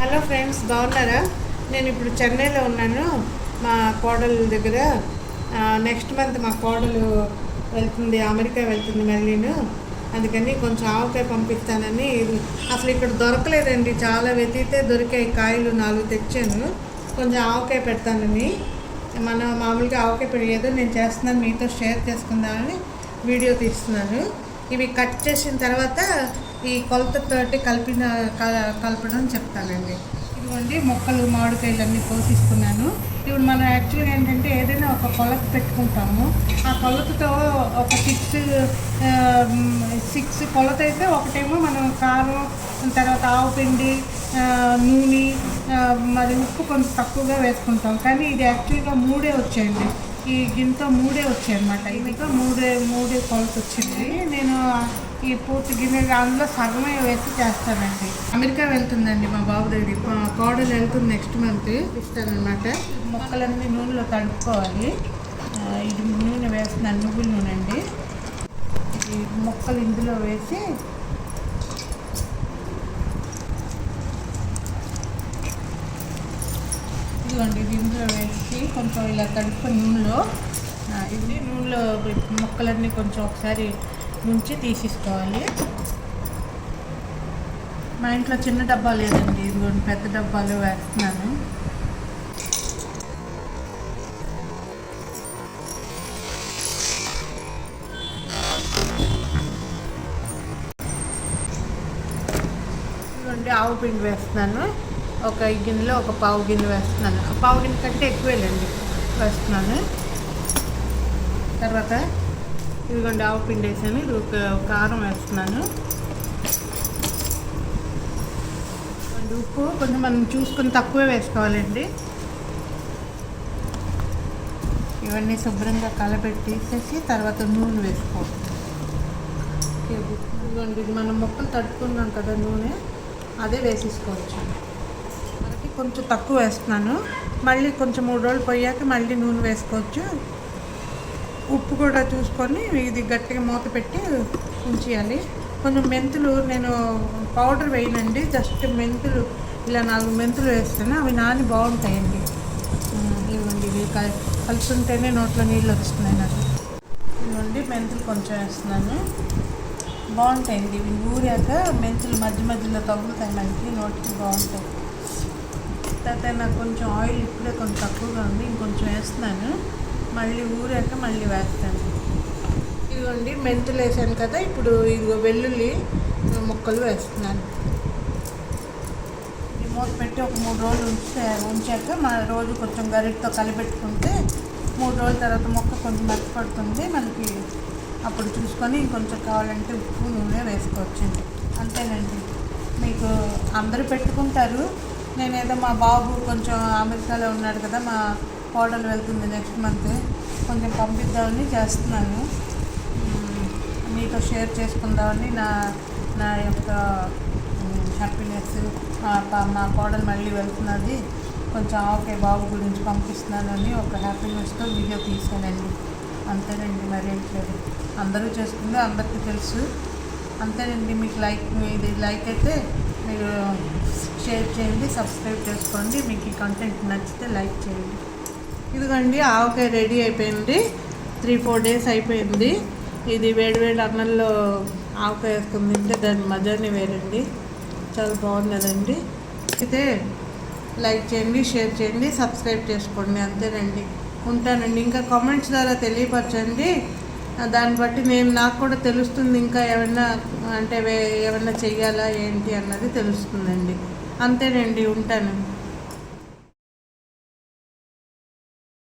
Hello friends, బాగున్నారా? నేను ఇప్పుడు చెన్నైలో ఉన్నాను, మా కోడలు దగ్గర. నెక్స్ట్ మంత్ మా కోడలు వెళ్తుంది, అమెరికా వెళ్తుంది మళ్ళీను. అందుకని కొంచెం ఆవకాయ పంపిస్తానని. అసలు ఇక్కడ దొరకలేదండి, చాలా వెతికితే దొరికాయి. కాయలు 4 తెచ్చాను, కొంచెం ఆవకాయ పెడతానని. మనం మామూలుగా ఆవకాయ ఏదో నేను చేస్తున్నాను, మీతో షేర్ చేసుకుందామని వీడియో తీస్తున్నాను. ఇవి కట్ చేసిన తర్వాత ఈ కొలతతోటి కలపడం చెప్తానండి. ఇదిగోండి మొక్కలు, మామిడికాయలు అన్నీ కోసిస్తున్నాను. ఇప్పుడు మనం యాక్చువల్గా ఏంటంటే ఏదైనా ఒక కొలత పెట్టుకుంటాము. ఆ కొలతతో ఒక 6 కొలత అయితే ఒకటేమో మనం కారం, తర్వాత ఆవు పిండి, నూనె, మరి ఉప్పు కొంచెం తక్కువగా వేసుకుంటాం. కానీ ఇది యాక్చువల్గా 3 వచ్చాయండి. ఈ గిన్నెతో 3 వచ్చాయి అన్నమాట. ఇదితో 3 కొలత వచ్చింది. నేను ఈ పూర్తి గిన్నె అందులో సగమే వేసి చేస్తానండి. అమెరికా వెళ్తుందండి మా బాబు దగ్గర, మా కోడలు వెళ్తుంది నెక్స్ట్ మంత్. ఇస్తానమాట. మొక్కలన్నీ నూనెలో తడుపుకోవాలి. ఇది నూనె వేస్తున్నాను, నువ్వుల నూనె అండి. ఈ మొక్కలు ఇందులో వేసి ఇదిగోండి, ఇది ఇందులో వేసి కొంచెం ఇలా తడుపుకొని నూనెలో మొక్కలన్నీ కొంచెం ఒకసారి ముంచి తీసేసుకోవాలి. మా ఇంట్లో చిన్న డబ్బా లేదండి, ఇదిగోండి పెద్ద డబ్బాలు వేస్తున్నాను. ఇదిగోండి ఆవు పిండి వేస్తున్నాను. ఒక గిన్నెలో ఒక పావు గిన్నె వేస్తున్నాను. పావు గిన్నె కంటే ఎక్కువేలండి వేస్తున్నాను. తర్వాత ఇదిగోండి ఆవు పిండి వేసాను. ఇది ఒక కారం వేస్తున్నాను. ఉప్పు కొంచెం మనం చూసుకొని తక్కువే వేసుకోవాలండి. ఇవన్నీ శుభ్రంగా కలపెట్టేసేసి తర్వాత నూనె వేసుకోవాలి. ఇదిగోండి, ఇది మనం మొక్కలు తడుపుకున్నాం కదా, నూనె అదే వేసేసుకోవచ్చు. మనకి కొంచెం తక్కువ వేస్తున్నాను. మళ్ళీ కొంచెం 3 రోజులు పోయాక మళ్ళీ నూనె వేసుకోవచ్చు. ఉప్పు కూడా చూసుకొని ఇది గట్టిగా మూత పెట్టి ఉంచేయాలి. కొంచెం మెంతులు, నేను పౌడర్ వేయనండి, జస్ట్ మెంతులు ఇలా 4 మెంతులు వేస్తాను. అవి నాని బాగుంటాయండి. ఇవ్వండి, ఇవి కలుపుతుంటేనే నోట్లో నీళ్ళు వస్తున్నాయి నాకు. ఇవ్వండి మెంతులు కొంచెం వేస్తున్నాను, బాగుంటాయండి. ఇవి ఊరాక మెంతులు మధ్య మధ్యలో తగులుతాయి, మనకి నోటికి బాగుంటాయి. తర్వాత నాకు కొంచెం ఆయిల్ ఇప్పుడే కొంచెం తక్కువగా ఉంది, ఇంకొంచెం వేస్తున్నాను. మళ్ళీ ఊరాక మళ్ళీ వేస్తాను. ఇదిగోండి మెంతులు వేసాను కదా, ఇప్పుడు ఇదిగో వెల్లుల్లి ముక్కలు వేస్తున్నాను. ఈ మూత పెట్టి ఒక 3 రోజులు ఉంచాక రోజు కొంచెం గరిటతో కలిపెట్టుకుంటే 3 రోజుల తర్వాత మొక్క కొంచెం మెత్తపడుతుంది మనకి. అప్పుడు చూసుకొని ఇంకొంచెం కావాలంటే ఉప్పు, నూనె వేసుకోవచ్చండి. అంతేనండి. మీకు అందరూ పెట్టుకుంటారు, నేనేదో మా బాబు కొంచెం అమెరికాలో ఉన్నాడు కదా, మా కోడలు వెళ్తుంది నెక్స్ట్ మంత్, కొంచెం పంపిద్దామని చేస్తున్నాను. మీతో షేర్ చేసుకుందామని నా యొక్క హ్యాపీనెస్. మా కోడలు మళ్ళీ వెళ్తున్నది, కొంచెం ఆవకాయ బాబు గురించి పంపిస్తున్నానని ఒక హ్యాపీనెస్తో వీడియో తీసానండి. అంతేనండి, మరేం లేదు. అందరూ చేసుకుంది అందరికీ తెలుసు. అంతేనండి. మీకు ఇది లైక్ అయితే మీరు షేర్ చేయండి, సబ్స్క్రైబ్ చేసుకోండి. మీకు ఈ కంటెంట్ నచ్చితే లైక్ చేయండి. ఇదిగోండి ఆవకాయ రెడీ అయిపోయింది. 3-4 డేస్ అయిపోయింది. ఇది వేడివేడి అన్నంలో ఆవకాయ వేసుకుని తింటే దాని మజానే వేరండి, చాలా బాగున్నదండి. అయితే లైక్ చేయండి, షేర్ చేయండి, సబ్స్క్రైబ్ చేసుకోండి. అంతేనండి, ఉంటానండి. ఇంకా కామెంట్స్ ద్వారా తెలియపరచండి, దాన్ని బట్టి నాకు కూడా తెలుస్తుంది ఇంకా ఏమన్నా చెయ్యాలా ఏంటి అన్నది తెలుస్తుందండి. అంతేనండి, ఉంటాను.